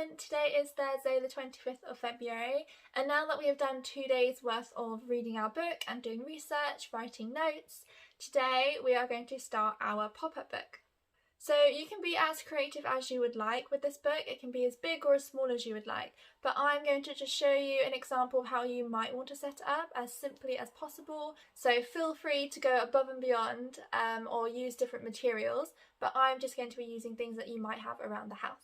everyone, today is Thursday the 25th of February, and now that we have done 2 days worth of reading our book and doing research, writing notes, today we are going to start our pop-up book. So you can be as creative as you would like with this book. It can be as big or as small as you would like, but I'm going to just show you an example of how you might want to set it up as simply as possible. So feel free to go above and beyond or use different materials, but I'm just going to be using things that you might have around the house.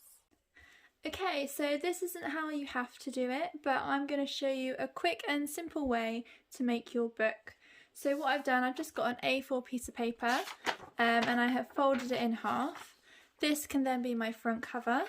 Okay, so this isn't how you have to do it, but I'm going to show you a quick and simple way to make your book. So what I've done, I've just got an A4 piece of paper and I have folded it in half. This can then be my front cover.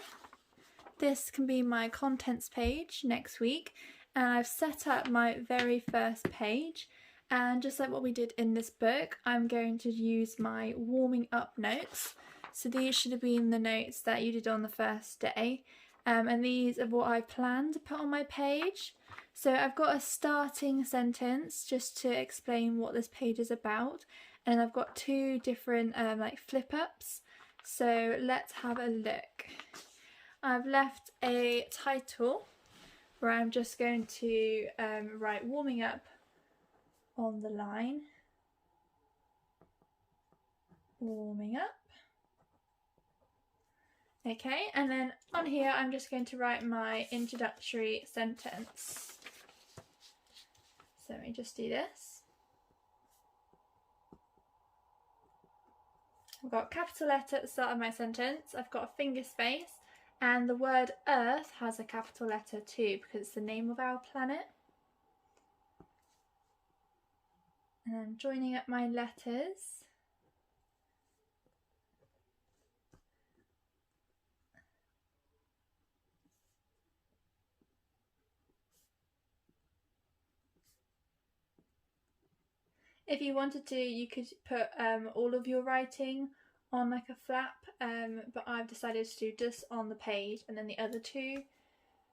This can be my contents page next week, and I've set up my very first page, and just like what we did in this book, I'm going to use my warming up notes. So these should have been the notes that you did on the first day, and these are what I plan to put on my page. So I've got a starting sentence just to explain what this page is about, and I've got two different like flip ups. So let's have a look. I've left a title where I'm just going to write warming up on the line. Warming up. Okay, and then on here I'm just going to write my introductory sentence. So let me just do this. I've got a capital letter at the start of my sentence, I've got a finger space, and the word Earth has a capital letter too because it's the name of our planet. And I'm joining up my letters. If you wanted to, you could put all of your writing on like a flap, but I've decided to do just on the page and then the other two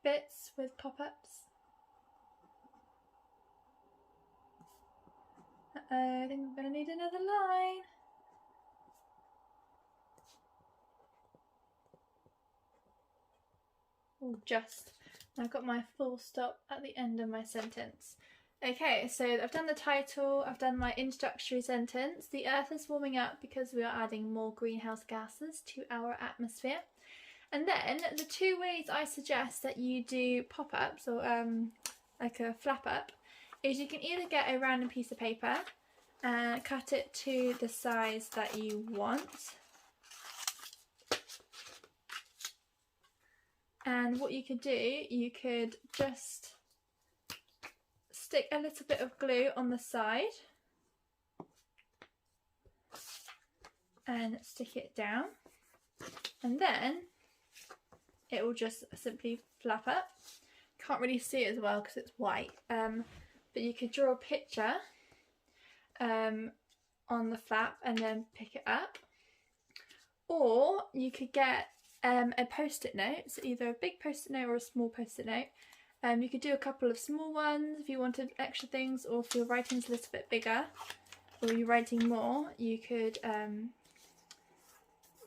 bits with pop-ups. I think I'm going to need another line. Oh, just. I've got my full stop at the end of my sentence. Okay, so I've done the title, I've done my introductory sentence. The Earth is warming up because we are adding more greenhouse gases to our atmosphere. And then the two ways I suggest that you do pop-ups or like a flap up is you can either get a random piece of paper and cut it to the size that you want. And what you could do, you could just stick a little bit of glue on the side and stick it down, and then it will just simply flap up. Can't really see it as well because it's white, but you could draw a picture on the flap and then pick it up, or you could get a post-it note, so either a big post-it note or a small post-it note. You could do a couple of small ones if you wanted extra things, or if your writing's a little bit bigger or you're writing more, you could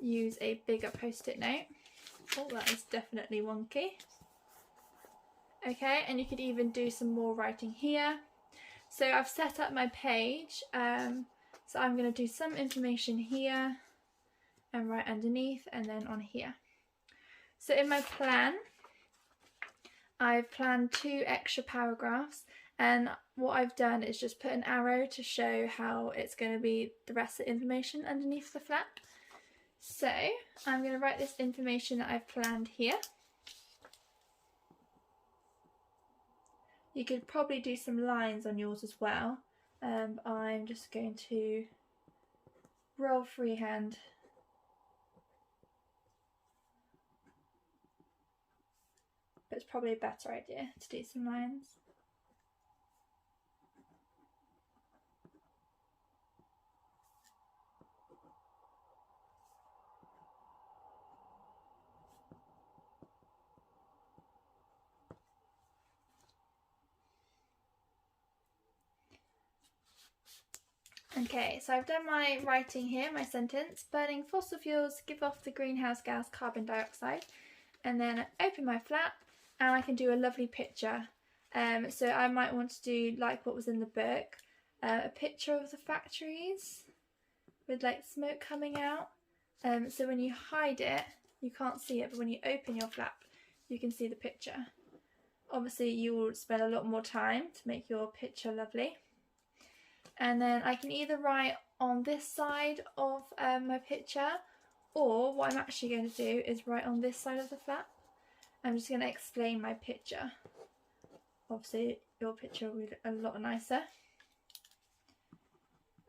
use a bigger post-it note. Oh, that is definitely wonky. Okay, and you could even do some more writing here. So I've set up my page, so I'm going to do some information here and right underneath and then on here. So in my plan, I've planned 2 extra paragraphs, and what I've done is just put an arrow to show how it's going to be the rest of the information underneath the flap. So I'm going to write this information that I've planned here. You could probably do some lines on yours as well. I'm just going to roll freehand. But it's probably a better idea to do some lines. Okay, so I've done my writing here, my sentence. Burning fossil fuels give off the greenhouse gas carbon dioxide, and then I open my flap and I can do a lovely picture. So I might want to do like what was in the book, a picture of the factories with like smoke coming out. So when you hide it, you can't see it, but when you open your flap, you can see the picture. Obviously you will spend a lot more time to make your picture lovely. And then I can either write on this side of my picture, or what I'm actually going to do is write on this side of the flap. I'm just going to explain my picture. Obviously your picture will be a lot nicer.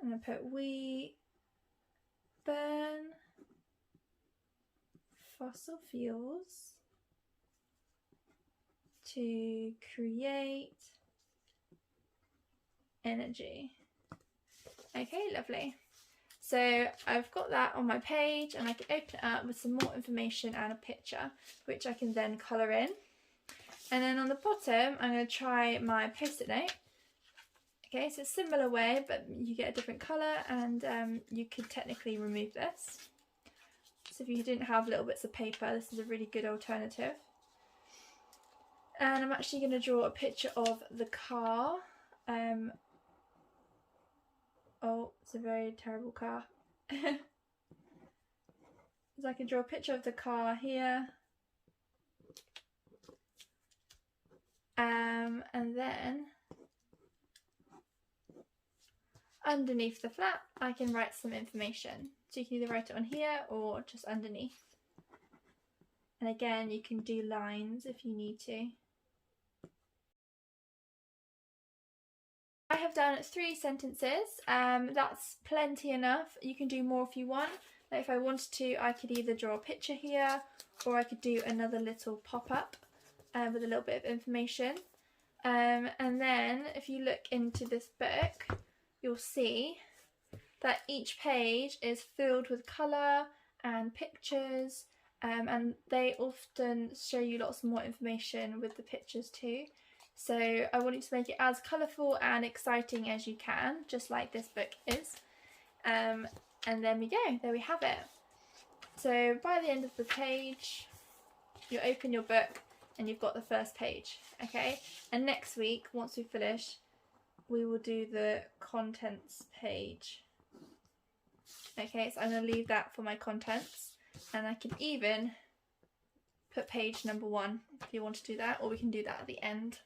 I'm going to put we burn fossil fuels to create energy. Okay, lovely. So I've got that on my page, and I can open it up with some more information and a picture, which I can then colour in. And then on the bottom, I'm going to try my post-it note. Okay, so it's a similar way, but you get a different colour, and you could technically remove this. So if you didn't have little bits of paper, this is a really good alternative. And I'm actually going to draw a picture of the car. Oh, it's a very terrible car. So I can draw a picture of the car here. And then underneath the flap, I can write some information. So you can either write it on here or just underneath. And again, you can do lines if you need to. I have done 3 sentences. That's plenty enough. You can do more if you want. Like if I wanted to, I could either draw a picture here, or I could do another little pop-up with a little bit of information. And then if you look into this book, you'll see that each page is filled with colour and pictures, and they often show you lots more information with the pictures too. So I want you to make it as colourful and exciting as you can, just like this book is. And there we go, there we have it. So by the end of the page, you open your book and you've got the first page, okay? And next week, once we finish, we will do the contents page. Okay, so I'm going to leave that for my contents, and I can even put page number 1 if you want to do that, or we can do that at the end.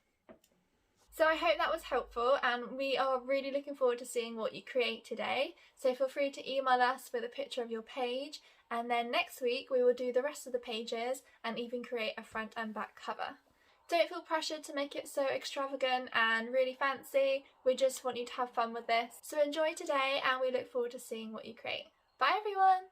So I hope that was helpful, and we are really looking forward to seeing what you create today. So feel free to email us with a picture of your page, and then next week we will do the rest of the pages and even create a front and back cover. Don't feel pressured to make it so extravagant and really fancy. We just want you to have fun with this. So enjoy today, and we look forward to seeing what you create. Bye everyone!